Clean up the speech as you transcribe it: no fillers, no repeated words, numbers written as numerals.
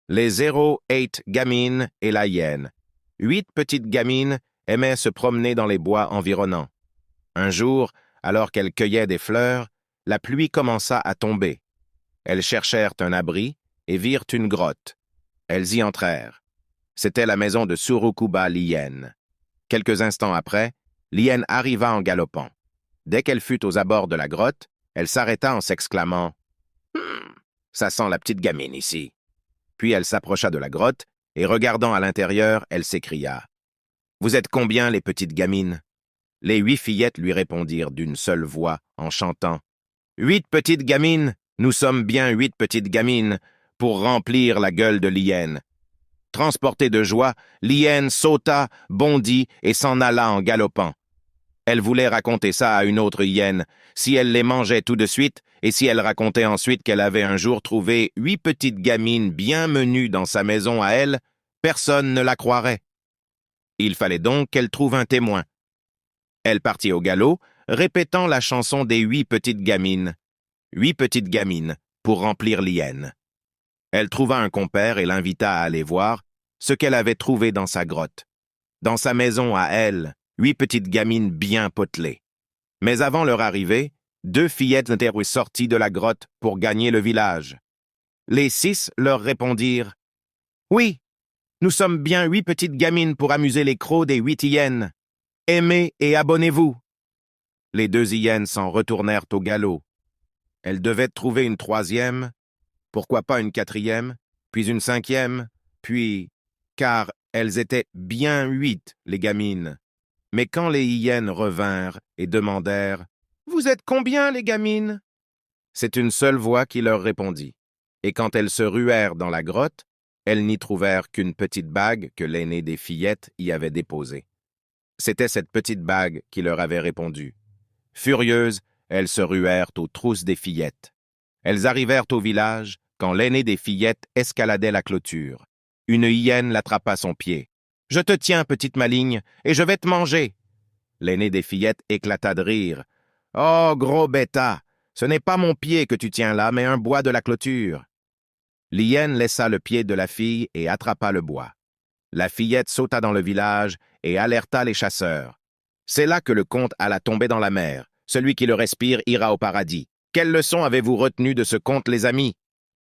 Les 08 gamines et la hyène. 8 petites gamines aimaient se promener dans les bois environnants. Un jour, alors qu'elles cueillaient des fleurs, la pluie commença à tomber. Elles cherchèrent un abri et virent une grotte. Elles y entrèrent. C'était la maison de Surukuba l'hyène. Quelques instants après, l'hyène arriva en galopant. Dès qu'elle fut aux abords de la grotte, elle s'arrêta en s'exclamant « Ça sent la petite gamine ici ». Puis elle s'approcha de la grotte, et regardant à l'intérieur, elle s'écria « Vous êtes combien, les petites gamines ?» Les 8 fillettes lui répondirent d'une seule voix, en chantant « 8 petites gamines, nous sommes bien 8 petites gamines, pour remplir la gueule de l'hyène. » Transportée de joie, l'hyène sauta, bondit et s'en alla en galopant. Elle voulait raconter ça à une autre hyène, si elle les mangeait tout de suite, et si elle racontait ensuite qu'elle avait un jour trouvé 8 petites gamines bien menues dans sa maison à elle, personne ne la croirait. Il fallait donc qu'elle trouve un témoin. Elle partit au galop, répétant la chanson des 8 petites gamines. 8 petites gamines, pour remplir l'hyène. Elle trouva un compère et l'invita à aller voir ce qu'elle avait trouvé dans sa grotte. Dans sa maison à elle, 8 petites gamines bien potelées. Mais avant leur arrivée, 2 fillettes étaient sorties de la grotte pour gagner le village. Les 6 leur répondirent « Oui, nous sommes bien 8 petites gamines pour amuser les crocs des 8 hyènes. Aimez et abonnez-vous. » Les 2 hyènes s'en retournèrent au galop. Elles devaient trouver une 3e, pourquoi pas une 4e, puis une 5e, puis... car elles étaient bien 8, les gamines. Mais quand les hyènes revinrent et demandèrent « Vous êtes combien, les gamines ?» C'est une seule voix qui leur répondit. Et quand elles se ruèrent dans la grotte, elles n'y trouvèrent qu'une petite bague que l'aînée des fillettes y avait déposée. C'était cette petite bague qui leur avait répondu. Furieuses, elles se ruèrent aux trousses des fillettes. Elles arrivèrent au village quand l'aînée des fillettes escaladait la clôture. Une hyène l'attrapa son pied. « Je te tiens, petite maligne, et je vais te manger !» L'aînée des fillettes éclata de rire. « Oh, gros bêta, ce n'est pas mon pied que tu tiens là, mais un bois de la clôture. » L'hyène laissa le pied de la fille et attrapa le bois. La fillette sauta dans le village et alerta les chasseurs. C'est là que le conte alla tomber dans la mer. Celui qui le respire ira au paradis. Quelle leçon avez-vous retenue de ce conte, les amis?